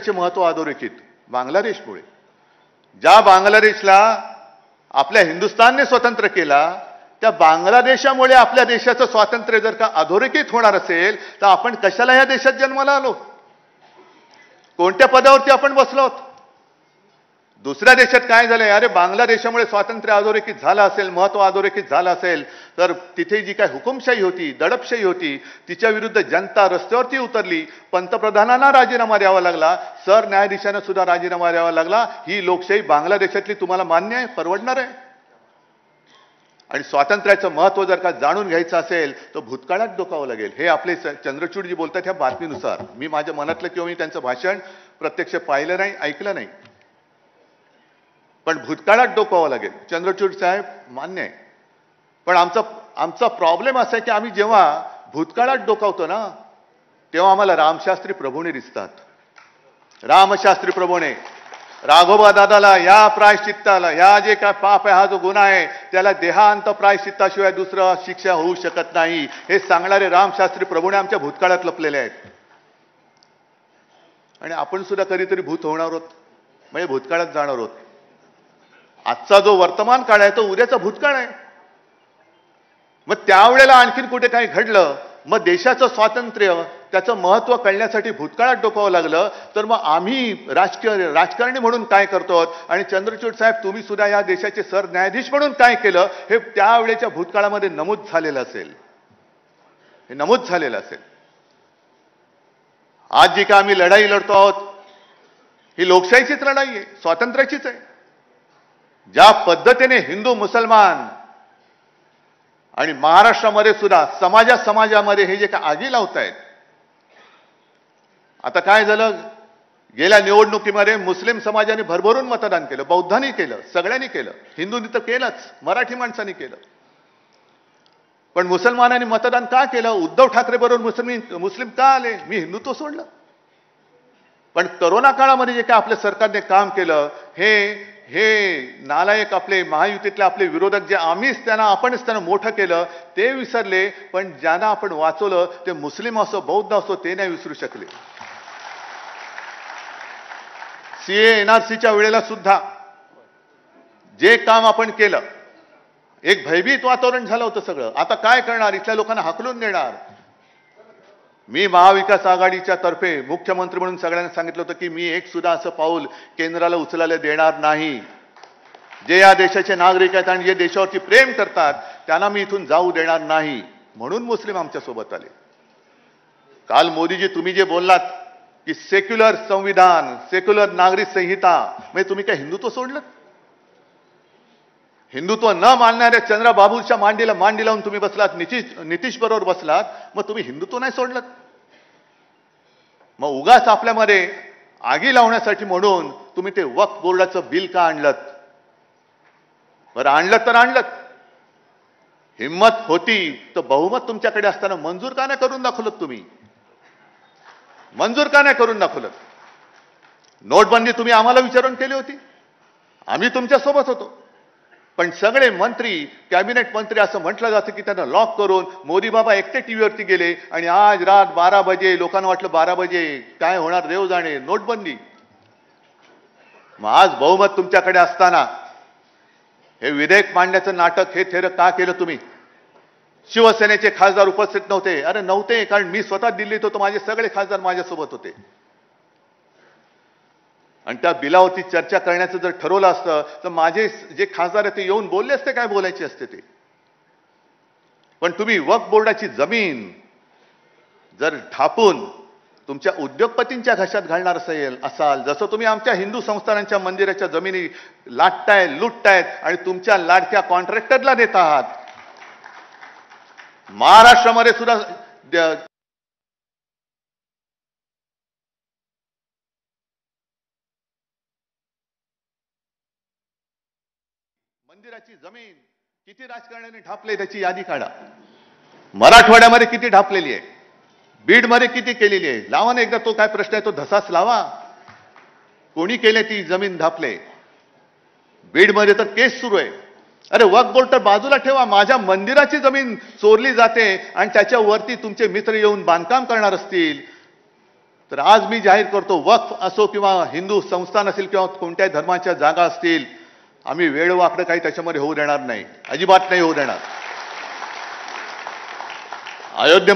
देशाचे महत्व अधोरेखित बांगलादेशमुळे. ज्या बांगलादेशला आपल्या हिंदुस्थानने स्वतंत्र केला, त्या बांगलादेशामुळे आपल्या देशाचं स्वातंत्र्य जर का अधोरेखित होणार असेल तर आपण कशाला ह्या देशात जन्माला आलो? कोणत्या पदावरती आपण बसलो आहोत? दुसऱ्या देशात काय झालंय? अरे बांगलादेशामुळे स्वातंत्र्य अधोरेखित झालं असेल, महत्व अधोरेखित झालं असेल तर तिथे जी काय हुकुमशाही होती, दडपशाही होती, तिच्या विरुद्ध जनता रस्त्यावरती उतरली. पंतप्रधानांना राजीनामा द्यावा लागला, सरन्यायाधीशांना सुद्धा राजीनामा द्यावा लागला. ही लोकशाही बांगलादेशातली तुम्हाला मान्य आहे? परवडणार आहे? आणि स्वातंत्र्याचं महत्व जर का जाणून घ्यायचं असेल तर भूतकाळात डोकावं लागेल. हे आपले चंद्रचूड जी बोलतात ह्या बातमीनुसार, मी माझ्या मनातलं किंवा मी त्यांचं भाषण प्रत्यक्ष पाहिलं नाही, ऐकलं नाही, पण भूतकाळात डोकावं लागेल. चंद्रचूड साहेब मान्य आहे, पण आमचा प्रॉब्लेम असा आहे की आम्ही जेव्हा भूतकाळात डोकावतो ना तेव्हा आम्हाला रामशास्त्री प्रभूने दिसतात. रामशास्त्री प्रभूने राघोबा दादाला या प्रायश्चित्ताला, या जे काय पाप आहे, हा जो गुन्हा आहे त्याला देहांत प्रायश्चित्ताशिवाय दुसरं शिक्षा होऊ शकत नाही, हे सांगणारे रामशास्त्री प्रभूने आमच्या भूतकाळात लपलेले आहेत. आणि आपण सुद्धा कधीतरी भूत होणार आहोत, म्हणजे भूतकाळात जाणार आहोत. आजचा जो वर्तमान काळ आहे तो उद्याचा भूतकाळ आहे. मग त्यावेळेला आणखीन कुठे काही घडलं, मग देशाचं स्वातंत्र्य त्याचं महत्व कळण्यासाठी भूतकाळात डोकावं लागलं, तर मग आम्ही राजकारणी म्हणून काय करतो आणि चंद्रचूड साहेब तुम्ही सुद्धा या देशाचे सरन्यायाधीश म्हणून काय केलं हे त्यावेळेच्या भूतकाळामध्ये नमूद झालेलं असेल, हे नमूद झालेलं असेल. आज जी काय आम्ही लढाई लढतो आहोत ही लोकशाहीचीच लढाई आहे, स्वातंत्र्याचीच आहे. ज्या पद्धतीने हिंदू मुसलमान आणि महाराष्ट्रामध्ये सुद्धा समाजामध्ये हे जे काय आगी लावतायत. आता काय झालं, गेल्या निवडणुकीमध्ये मुस्लिम समाजाने भरभरून मतदान केलं, बौद्धांनी केलं, सगळ्यांनी केलं, हिंदूंनी तर केलंच, मराठी माणसांनी केलं. पण मुसलमानांनी मतदान का केलं? उद्धव ठाकरे बरोबर मुस्लिम का आले? मी हिंदुत्व सोडलं. पण करोना काळामध्ये जे काय आपल्या सरकारने काम केलं, हे नालायक आपले महायुतीतले आपले विरोधक जे आपणच त्यांना मोठं केलं ते विसरले. पण ज्यांना आपण वाचवलं ते मुस्लिम असो बौद्ध असो ते नाही विसरू शकले. सीए एनआरसीच्या वेळेला सुद्धा जे काम आपण केलं, एक भयभीत वातावरण झालं होतं सगळं. आता काय करणार? इथल्या लोकांना हाकलून देणार. मी महाविकास आघाडीच्या तर्फे मुख्यमंत्री म्हणून सगळ्यांना सांगितलं होतं की मी एक सुद्धा असं पाऊल केंद्राला उचलायला देणार नाही. जे या देशाचे नागरिक आहेत आणि जे देशावरती प्रेम करतात त्यांना मी इथून जाऊ देणार नाही. म्हणून मुस्लिम आमच्या सोबत आले. काल मोदीजी तुम्ही जे बोललात की सेक्युलर संविधान, सेक्युलर नागरिक संहिता, म्हणजे तुम्ही काय हिंदुत्व सोडलं? हिंदुत्व न मानणाऱ्या चंद्रबाबूच्या मांडी लावून तुम्ही बसलात, नितीश बरोबर बसलात, मग तुम्ही हिंदुत्व नाही सोडलं? मग उगाच आपल्यामध्ये आगी लावण्यासाठी म्हणून तुम्ही ते वक्फ बोर्डाचं बिल का आणलं? बरं आणलं तर आणलं, हिम्मत होती तर बहुमत तुमच्याकडे असताना मंजूर का नाही करून दाखवलं? तुम्ही मंजूर का नाही करून दाखवलं? नोटबंदी तुम्ही आम्हाला विचारून केली होती, आम्ही तुमच्या सोबत होतो. पण सगळे मंत्री, कॅबिनेट मंत्री असं म्हटलं जातं की त्यांना लॉक करून मोदी बाबा एकटे टीव्हीवरती गेले आणि आज रात 12 बजे लोकांना वाटलं 12 बजे काय होणार देव जाणे, नोटबंदी. मग आज बहुमत तुमच्याकडे असताना हे विधेयक मांडण्याचं नाटक, हे थेर का केलं तुम्ही? शिवसेनेचे खासदार उपस्थित नव्हते. अरे नव्हते, कारण मी स्वतः दिल्लीत होतो, माझे सगळे खासदार माझ्यासोबत होते. आणि त्या बिलावरती चर्चा करण्याचं जर ठरवलं असतं तर माझे जे खासदार आहेत ते येऊन बोलले असते काय बोलायचे असते ते. पण तुम्ही वक्फ बोर्डाची जमीन जर ढापून तुमच्या उद्योगपतींच्या घशात घालणार असाल, जसं तुम्ही आमच्या हिंदू संस्थानांच्या मंदिराच्या जमिनी लाटताय, लुटतायत आणि तुमच्या लाडक्या कॉन्ट्रॅक्टरला देत आहात. महाराष्ट्रामध्ये सुद्धा मंदिराची जमीन किती राजकारण्याने ढापले त्याची यादी काढा. मराठवाड्यामध्ये किती ढापलेली आहे, बीडमध्ये किती केलेली आहे, लावा ना एकदा तो काय प्रश्न आहे तो धसाच लावा. कोणी केले ती जमीन ढापले? बीडमध्ये तर केस सुरू आहे. अरे वक्फ बोर्ड तर बाजूला ठेवा, माझ्या मंदिराची जमीन चोरली जाते आणि त्याच्यावरती तुमचे मित्र येऊन बांधकाम करणार असतील तर आज मी जाहीर करतो, वक्फ असो किंवा हिंदू संस्थान असेल किंवा कोणत्याही धर्माच्या जागा असतील, आम्ही वेळवाकडं काही त्याच्यामध्ये होऊ देणार नाही, अजिबात नाही होऊ देणार. अयोध्ये